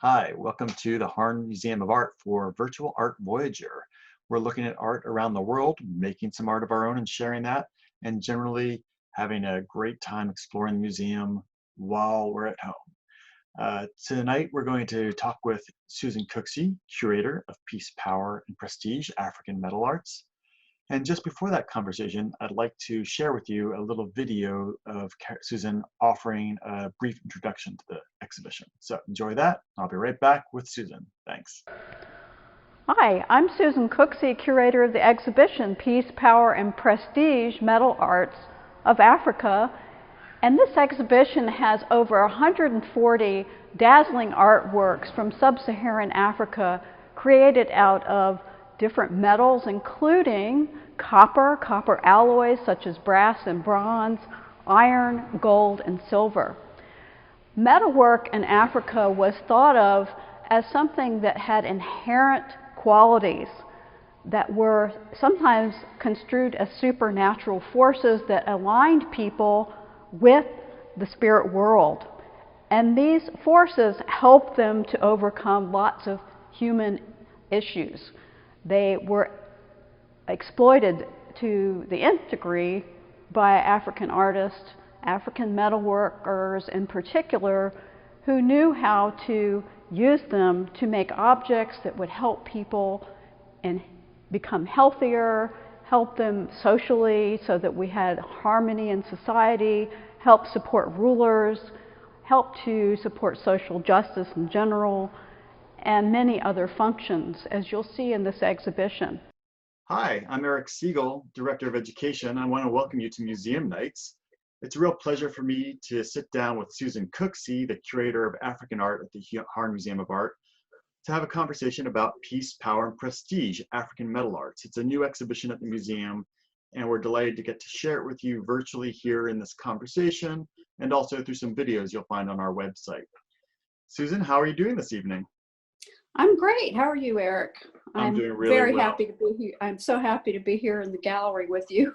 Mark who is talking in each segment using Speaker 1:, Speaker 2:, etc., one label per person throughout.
Speaker 1: Hi, welcome to the Harn Museum of Art for Virtual Art Voyager. We're looking at art around the world, making some art of our own and sharing that, and generally having a great time exploring the museum while we're at home. Tonight, we're going to talk with Susan Cooksey, Curator of Peace, Power, and Prestige, African Metal Arts. And just before that conversation, I'd like to share with you a little video of Susan offering a brief introduction to the exhibition. So enjoy that. I'll be right back with Susan. Thanks.
Speaker 2: Hi, I'm Susan Cooksey, Curator of the exhibition Peace, Power, and Prestige Metal Arts of Africa. And this exhibition has over 140 dazzling artworks from sub-Saharan Africa created out of different metals, including copper alloys such as brass and bronze, iron, gold, and silver. Metalwork in Africa was thought of as something that had inherent qualities that were sometimes construed as supernatural forces that aligned people with the spirit world. And these forces helped them to overcome lots of human issues. They were exploited to the nth degree by African artists, African metalworkers in particular, who knew how to use them to make objects that would help people and become healthier, help them socially so that we had harmony in society, help support rulers, help to support social justice in general, and many other functions, as you'll see in this exhibition.
Speaker 1: Hi, I'm Eric Segal, Director of Education. I want to welcome you to Museum Nights. It's a real pleasure for me to sit down with Susan Cooksey, the Curator of African Art at the Harn Museum of Art, to have a conversation about Peace, Power, and Prestige, African Metal Arts. It's a new exhibition at the museum, and we're delighted to get to share it with you virtually here in this conversation, and also through some videos you'll find on our website. Susan, how are you doing this evening?
Speaker 3: I'm great. How are you, Eric?
Speaker 1: I'm doing really
Speaker 3: very
Speaker 1: well.
Speaker 3: happy to be here. I'm so happy to be here in the gallery with you.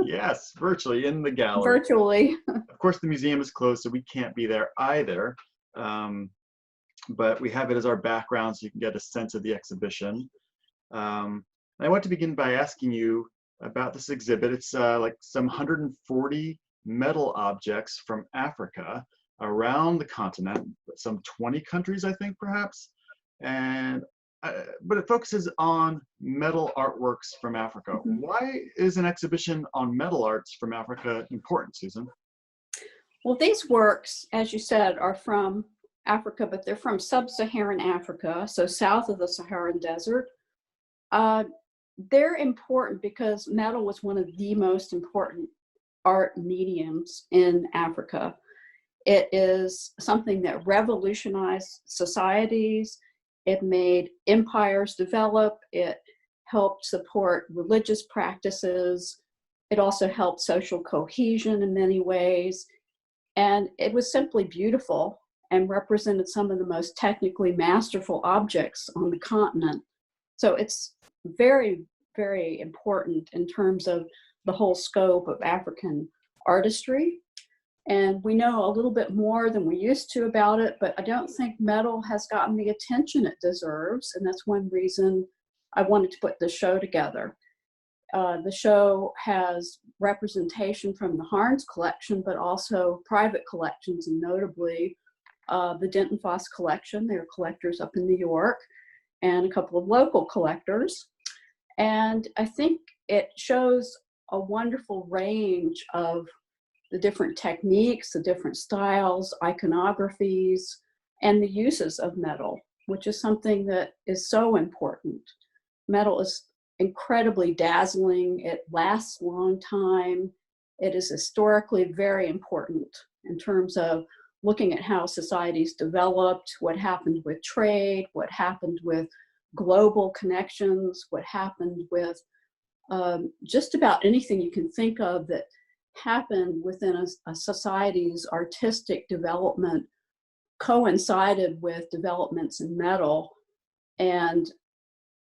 Speaker 1: Yes, virtually in the gallery.
Speaker 3: Virtually.
Speaker 1: Of course, the museum is closed, so we can't be there either. But we have it as our background so you can get a sense of the exhibition. I want to begin by asking you about this exhibit. It's like some 140 metal objects from Africa around the continent, some 20 countries, I think, perhaps. And but it focuses on metal artworks from Africa.
Speaker 3: Mm-hmm.
Speaker 1: Why is an exhibition on metal arts from Africa important, Susan?
Speaker 3: Well, these works, as you said, are from Africa, but they're from sub-Saharan Africa, so south of the Saharan Desert. They're important because metal was one of the most important art mediums in Africa. It is something that revolutionized societies. It made empires develop. It helped support religious practices. It also helped social cohesion in many ways. And it was simply beautiful and represented some of the most technically masterful objects on the continent. So it's very, very important in terms of the whole scope of African artistry. And we know a little bit more than we used to about it, but I don't think metal has gotten the attention it deserves. And that's one reason I wanted to put this show together. The show has representation from the Harn's collection, but also private collections, and notably the Denton Foss collection. They're collectors up in New York, and a couple of local collectors. And I think it shows a wonderful range of the different techniques, the different styles, iconographies, and the uses of metal, which is something that is so important. Metal is incredibly dazzling. It lasts a long time. It is historically very important in terms of looking at how societies developed, what happened with trade, what happened with global connections, what happened with just about anything you can think of that happened within a society's artistic development coincided with developments in metal. And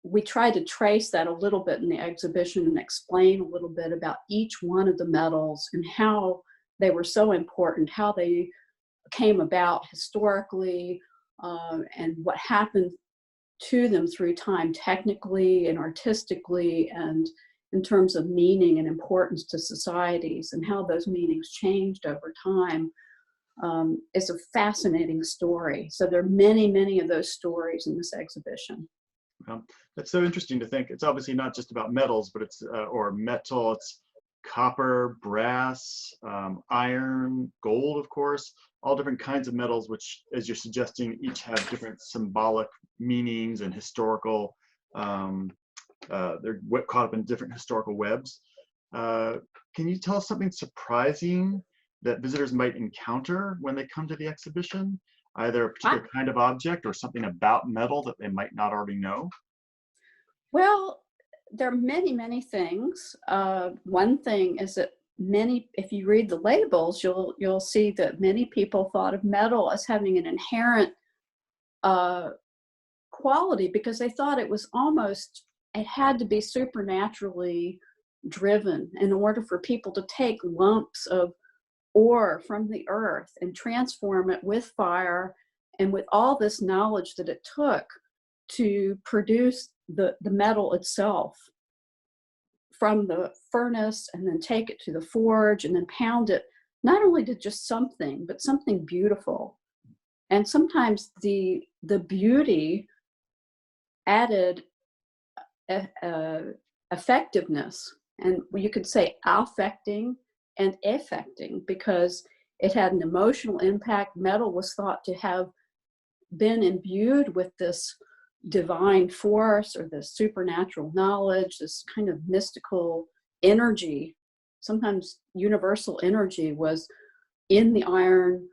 Speaker 3: we tried to trace that a little bit in the exhibition and explain a little bit about each one of the metals and how they were so important, how they came about historically, and what happened to them through time, technically and artistically, and in terms of meaning and importance to societies, and how those meanings changed over time, is a fascinating story. So there are many, many of those stories in this exhibition.
Speaker 1: That's so interesting to think. It's obviously not just about metals, but it's or metal. It's copper, brass, iron, gold, of course, all different kinds of metals, which, as you're suggesting, each have different symbolic meanings and historical, they're caught up in different historical webs. Can you tell us something surprising that visitors might encounter when they come to the exhibition? Either a particular kind of object or something about metal that they might not already know?
Speaker 3: Well, there are many, many things. One thing is that if you read the labels, you'll see that many people thought of metal as having an inherent quality, because they thought it had to be supernaturally driven in order for people to take lumps of ore from the earth and transform it with fire and with all this knowledge that it took to produce the metal itself from the furnace, and then take it to the forge and then pound it, not only to just something, but something beautiful. And sometimes the beauty added effectiveness, and you could say affecting and affecting, because it had an emotional impact. Metal was thought to have been imbued with this divine force or this supernatural knowledge, this kind of mystical energy. Sometimes universal energy was in the iron,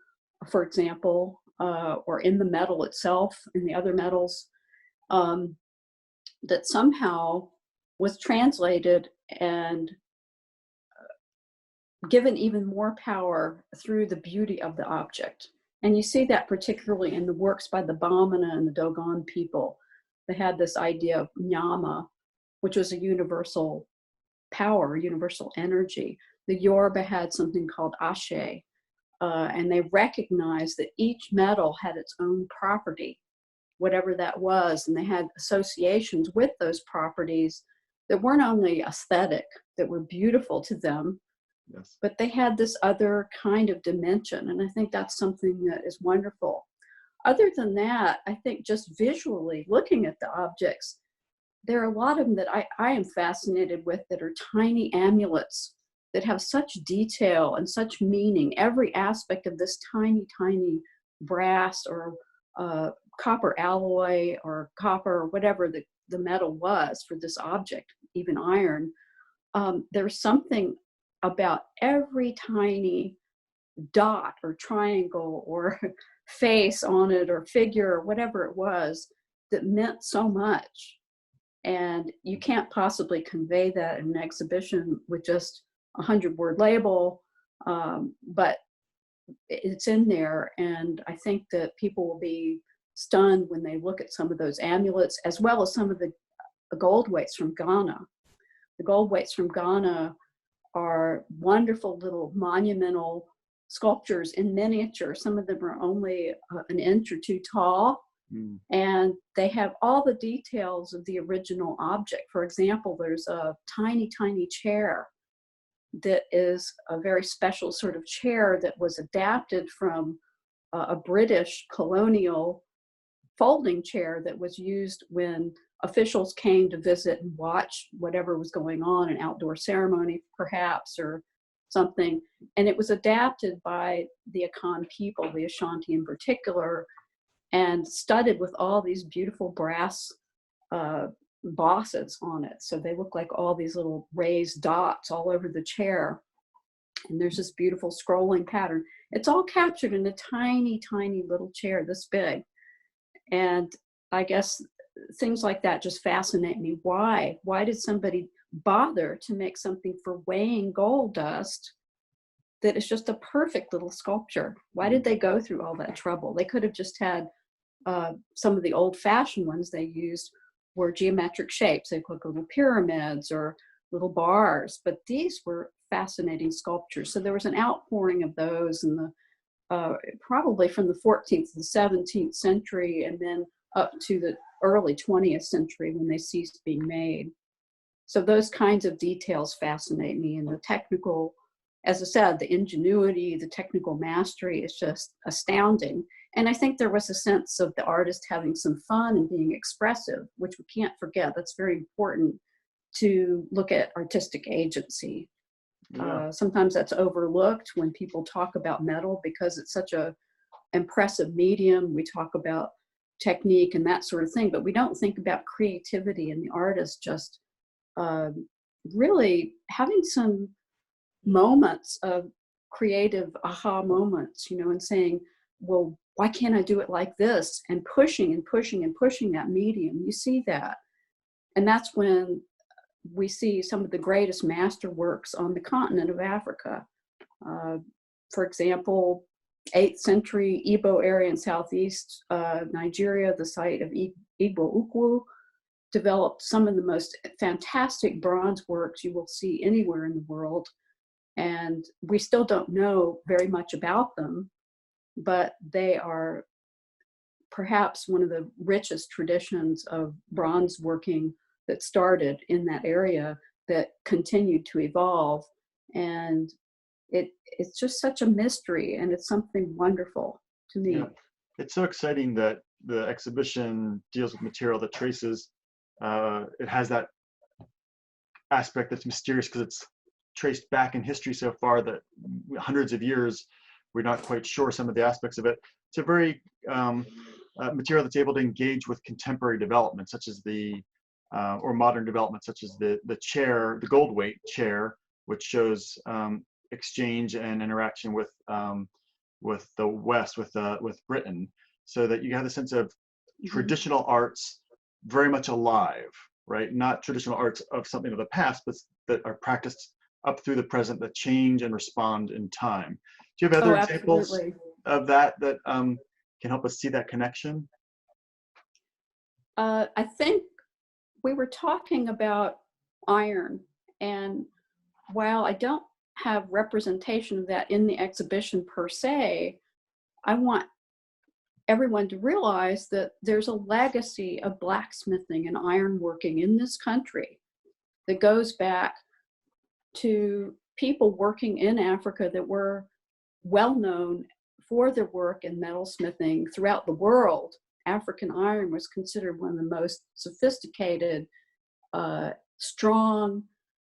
Speaker 3: for example, or in the metal itself, in the other metals, that somehow was translated and given even more power through the beauty of the object. And you see that particularly in the works by the Bamana and the Dogon people. They had this idea of Nyama, which was a universal power, universal energy. The Yoruba had something called Ashe, and they recognized that each metal had its own property, whatever that was, and they had associations with those properties that weren't only aesthetic, that were beautiful to them,
Speaker 1: Yes.
Speaker 3: but they had this other kind of dimension, and I think that's something that is wonderful. Other than that, I think just visually looking at the objects, there are a lot of them that I am fascinated with, that are tiny amulets that have such detail and such meaning. Every aspect of this tiny, tiny brass or copper alloy or copper or whatever the metal was for this object, even iron, there's something about every tiny dot or triangle or face on it or figure or whatever it was that meant so much. And you can't possibly convey that in an exhibition with just a 100-word label, but it's in there. And I think that people will be stunned when they look at some of those amulets, as well as some of the gold weights from Ghana. The gold weights from Ghana are wonderful little monumental sculptures in miniature. Some of them are only an inch or two tall, and they have all the details of the original object. For example, there's a tiny, tiny chair that is a very special sort of chair that was adapted from a British colonial folding chair that was used when officials came to visit and watch whatever was going on, an outdoor ceremony perhaps or something. And it was adapted by the Akan people, the Ashanti in particular, and studded with all these beautiful brass bosses on it. So they look like all these little raised dots all over the chair. And there's this beautiful scrolling pattern. It's all captured in a tiny, tiny little chair this big. And I guess things like that just fascinate me. Why? Why did somebody bother to make something for weighing gold dust that is just a perfect little sculpture? Why did they go through all that trouble? They could have just had some of the old-fashioned ones they used were geometric shapes. They look like little pyramids or little bars, but these were fascinating sculptures. So there was an outpouring of those in the probably from the 14th to the 17th century, and then up to the early 20th century when they ceased being made. So those kinds of details fascinate me, and the technical, as I said, the ingenuity, the technical mastery is just astounding. And I think there was a sense of the artist having some fun and being expressive, which we can't forget. That's very important to look at artistic agency.
Speaker 1: Yeah.
Speaker 3: Sometimes that's overlooked when people talk about metal because it's such a impressive medium. We talk about technique and that sort of thing, but we don't think about creativity and the artist just really having some moments of creative aha moments, you know, and saying, well, why can't I do it like this? And pushing and pushing and pushing that medium. You see that. And that's when we see some of the greatest masterworks on the continent of Africa. For example, 8th century Igbo area in southeast Nigeria, the site of Igbo Ukwu, developed some of the most fantastic bronze works you will see anywhere in the world. And we still don't know very much about them, but they are perhaps one of the richest traditions of bronze working that started in that area that continued to evolve. And it's just such a mystery, and it's something wonderful to me.
Speaker 1: Yeah. It's so exciting that the exhibition deals with material that traces, it has that aspect that's mysterious because it's traced back in history so far that hundreds of years, we're not quite sure some of the aspects of it. It's a very material that's able to engage with contemporary development, such as or modern development, such as the chair, the gold weight chair, which shows exchange and interaction with the West, with Britain, so that you have the sense of traditional arts very much alive, right? Not traditional arts of something of the past, but that are practiced up through the present, that change and respond in time. Do you have other examples of that can help us see that connection?
Speaker 3: I think we were talking about iron, and while I don't have representation of that in the exhibition per se, I want everyone to realize that there's a legacy of blacksmithing and ironworking in this country that goes back to people working in Africa that were well known for their work in metalsmithing throughout the world. African iron was considered one of the most sophisticated, strong,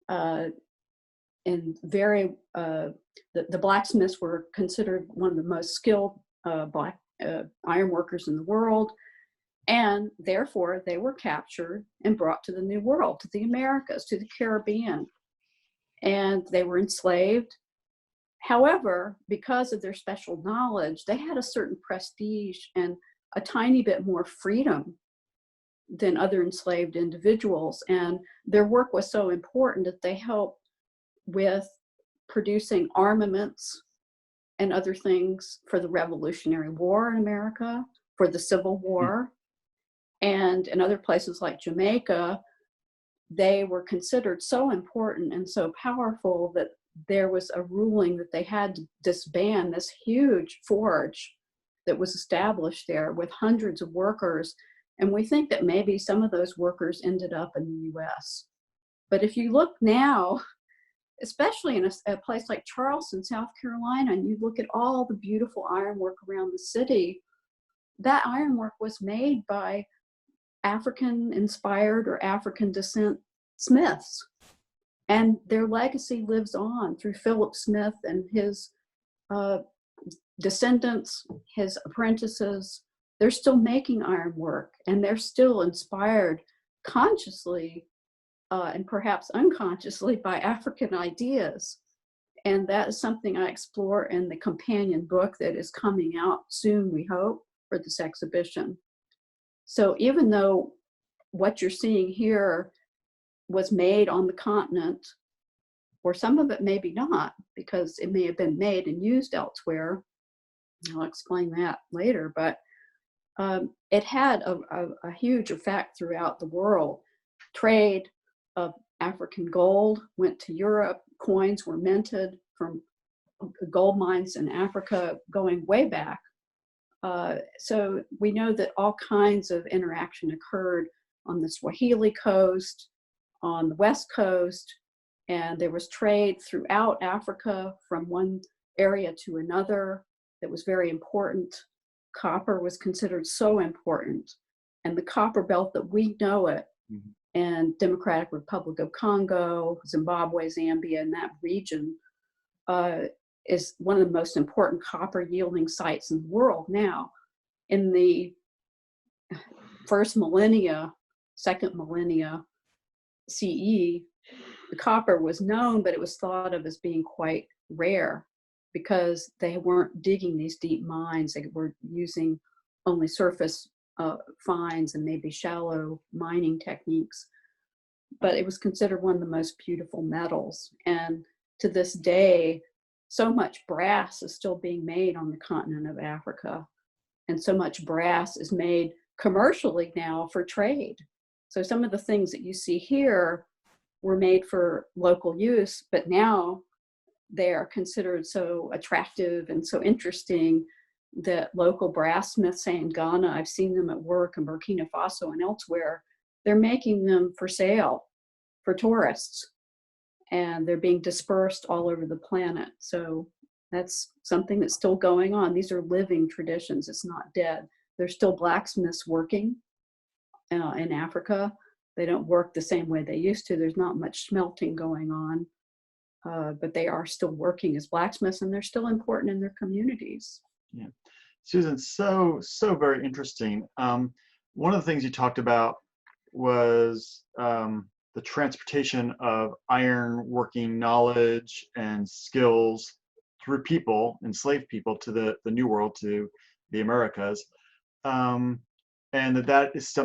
Speaker 3: and very, the blacksmiths were considered one of the most skilled iron workers in the world. And therefore, they were captured and brought to the New World, to the Americas, to the Caribbean. And they were enslaved. However, because of their special knowledge, they had a certain prestige and a tiny bit more freedom than other enslaved individuals. And their work was so important that they helped with producing armaments and other things for the Revolutionary War in America, for the Civil War. And in other places like Jamaica, they were considered so important and so powerful that there was a ruling that they had to disband this huge forge that was established there with hundreds of workers. And we think that maybe some of those workers ended up in the US. But if you look now, especially in a place like Charleston, South Carolina, and you look at all the beautiful ironwork around the city, that ironwork was made by African-inspired or African descent smiths. And their legacy lives on through Philip Smith and his descendants, his apprentices. They're still making ironwork, and they're still inspired consciously and perhaps unconsciously by African ideas. And that is something I explore in the companion book that is coming out soon, we hope, for this exhibition. So even though what you're seeing here was made on the continent, or some of it maybe not, because it may have been made and used elsewhere, I'll explain that later, but it had a huge effect throughout the world. Trade of African gold went to Europe, coins were minted from gold mines in Africa going way back. So we know that all kinds of interaction occurred on the Swahili coast, on the West Coast, and there was trade throughout Africa from one area to another that was very important. Copper was considered so important. And the copper belt that we know it, and Democratic Republic of Congo, Zimbabwe, Zambia, and that region is one of the most important copper yielding sites in the world now. In the first millennia, second millennia CE, the copper was known, but it was thought of as being quite rare because they weren't digging these deep mines. They were using only surface finds and maybe shallow mining techniques. But it was considered one of the most beautiful metals. And to this day, so much brass is still being made on the continent of Africa. And so much brass is made commercially now for trade. So some of the things that you see here were made for local use, but now they are considered so attractive and so interesting that local brassmiths, say in Ghana, I've seen them at work in Burkina Faso and elsewhere, they're making them for sale for tourists, and they're being dispersed all over the planet. So that's something that's still going on. These are living traditions. It's not dead. There's still blacksmiths working in Africa. They don't work the same way they used to. There's not much smelting going on, but they are still working as blacksmiths, and they're still important in their communities.
Speaker 1: Yeah, Susan, so very interesting. One of the things you talked about was the transportation of iron working knowledge and skills through people, enslaved people, to the New World, to the Americas, and that is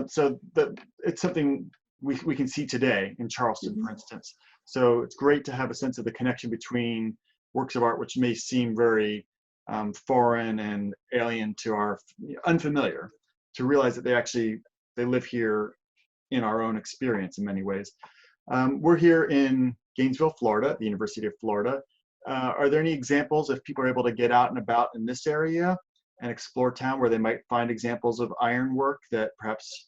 Speaker 1: it's something we can see today in Charleston, for instance. So it's great to have a sense of the connection between works of art which may seem very foreign and alien to our unfamiliar, to realize that they live here in our own experience in many ways. We're here in Gainesville, Florida, at the University of Florida. Are there any examples, if people are able to get out and about in this area and explore town, where they might find examples of ironwork that perhaps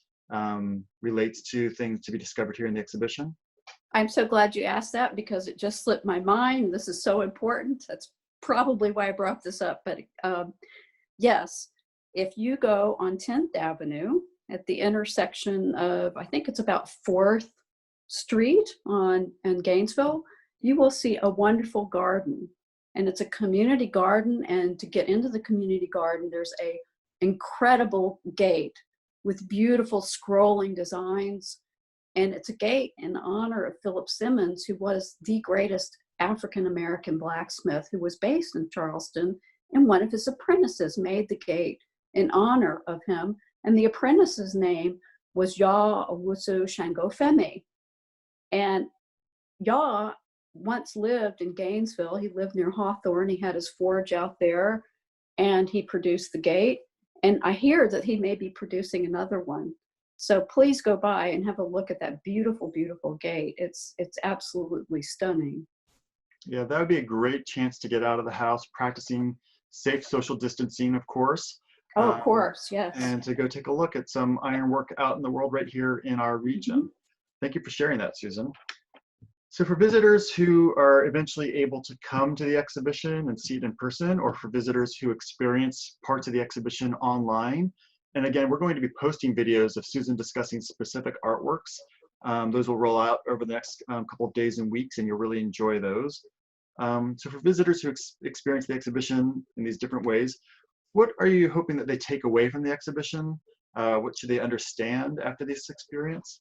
Speaker 1: relates to things to be discovered here in the exhibition?
Speaker 3: I'm so glad you asked that, because it just slipped my mind. This is so important. That's probably why I brought this up. But yes, if you go on 10th Avenue at the intersection of, I think it's about 4th Street in Gainesville, you will see a wonderful garden. And it's a community garden. And to get into the community garden, there's a incredible gate with beautiful scrolling designs. And it's a gate in honor of Philip Simmons, who was the greatest African-American blacksmith, who was based in Charleston. And one of his apprentices made the gate in honor of him. And the apprentice's name was Yaw Owusu Shango Femi. And Yaw once lived in Gainesville. He lived near Hawthorne. He had his forge out there, and he produced the gate. And I hear that he may be producing another one. So please go by and have a look at that beautiful, beautiful gate. It's absolutely stunning.
Speaker 1: Yeah, that would be a great chance to get out of the house, practicing safe social distancing, of course.
Speaker 3: Oh, of course, yes.
Speaker 1: And to go take a look at some ironwork out in the world right here in our region. Thank you for sharing that, Susan. So for visitors who are eventually able to come to the exhibition and see it in person, or for visitors who experience parts of the exhibition online, and again, we're going to be posting videos of Susan discussing specific artworks. Those will roll out over the next couple of days and weeks, and you'll really enjoy those. So for visitors who experience the exhibition in these different ways, what are you hoping that they take away from the exhibition? What should they understand after this experience?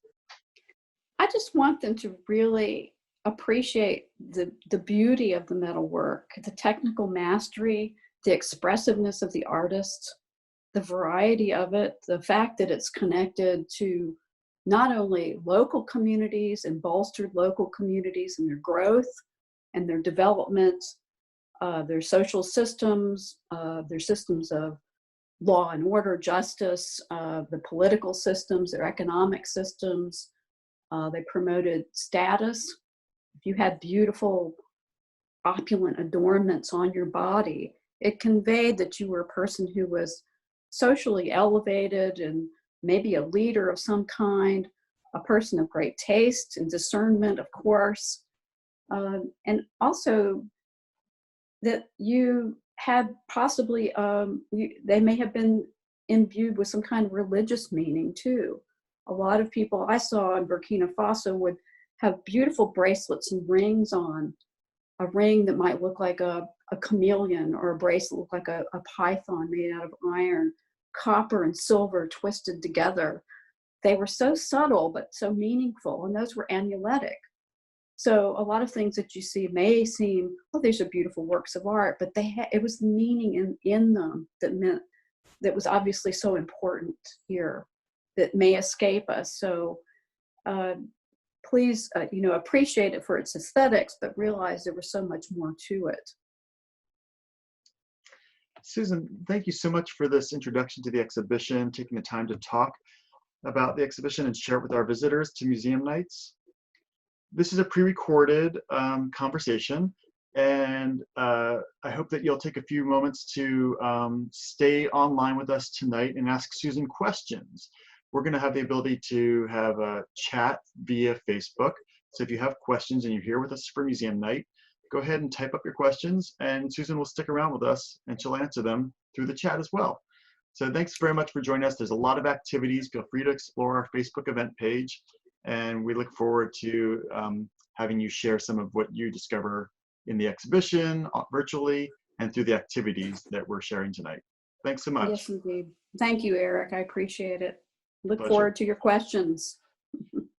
Speaker 3: I just want them to really appreciate the beauty of the metalwork, the technical mastery, the expressiveness of the artist, the variety of it, the fact that it's connected to not only local communities and bolstered local communities and their growth and their development, their social systems, their systems of law and order, justice, the political systems, their economic systems. They promoted status. If you had beautiful opulent adornments on your body. It conveyed that you were a person who was socially elevated and maybe a leader of some kind, a person of great taste and discernment, of course, and also that you had possibly, they may have been imbued with some kind of religious meaning too. A lot of people I saw in Burkina Faso would have beautiful bracelets and rings on, a ring that might look like a chameleon, or a bracelet look like a python made out of iron, copper and silver twisted together. They were so subtle but so meaningful, and those were amuletic. So a lot of things that you see may seem, oh, these are beautiful works of art, but it was meaning in them that meant, that was obviously so important here, that may escape us. So please, appreciate it for its aesthetics, but realize there was so much more to it.
Speaker 1: Susan, thank you so much for this introduction to the exhibition, taking the time to talk about the exhibition and share it with our visitors to museum nights. This is a pre-recorded conversation, and I hope that you'll take a few moments to stay online with us tonight and ask Susan questions. We're going to have the ability to have a chat via Facebook. So if you have questions and you're here with us for museum night, go ahead and type up your questions, and Susan will stick around with us and she'll answer them through the chat as well. So thanks very much for joining us. There's a lot of activities. Feel free to explore our Facebook event page, and we look forward to having you share some of what you discover in the exhibition, virtually, and through the activities that we're sharing tonight. Thanks so much.
Speaker 3: Yes, indeed. Thank you, Eric. I appreciate it. Look
Speaker 1: Pleasure.
Speaker 3: forward to your questions.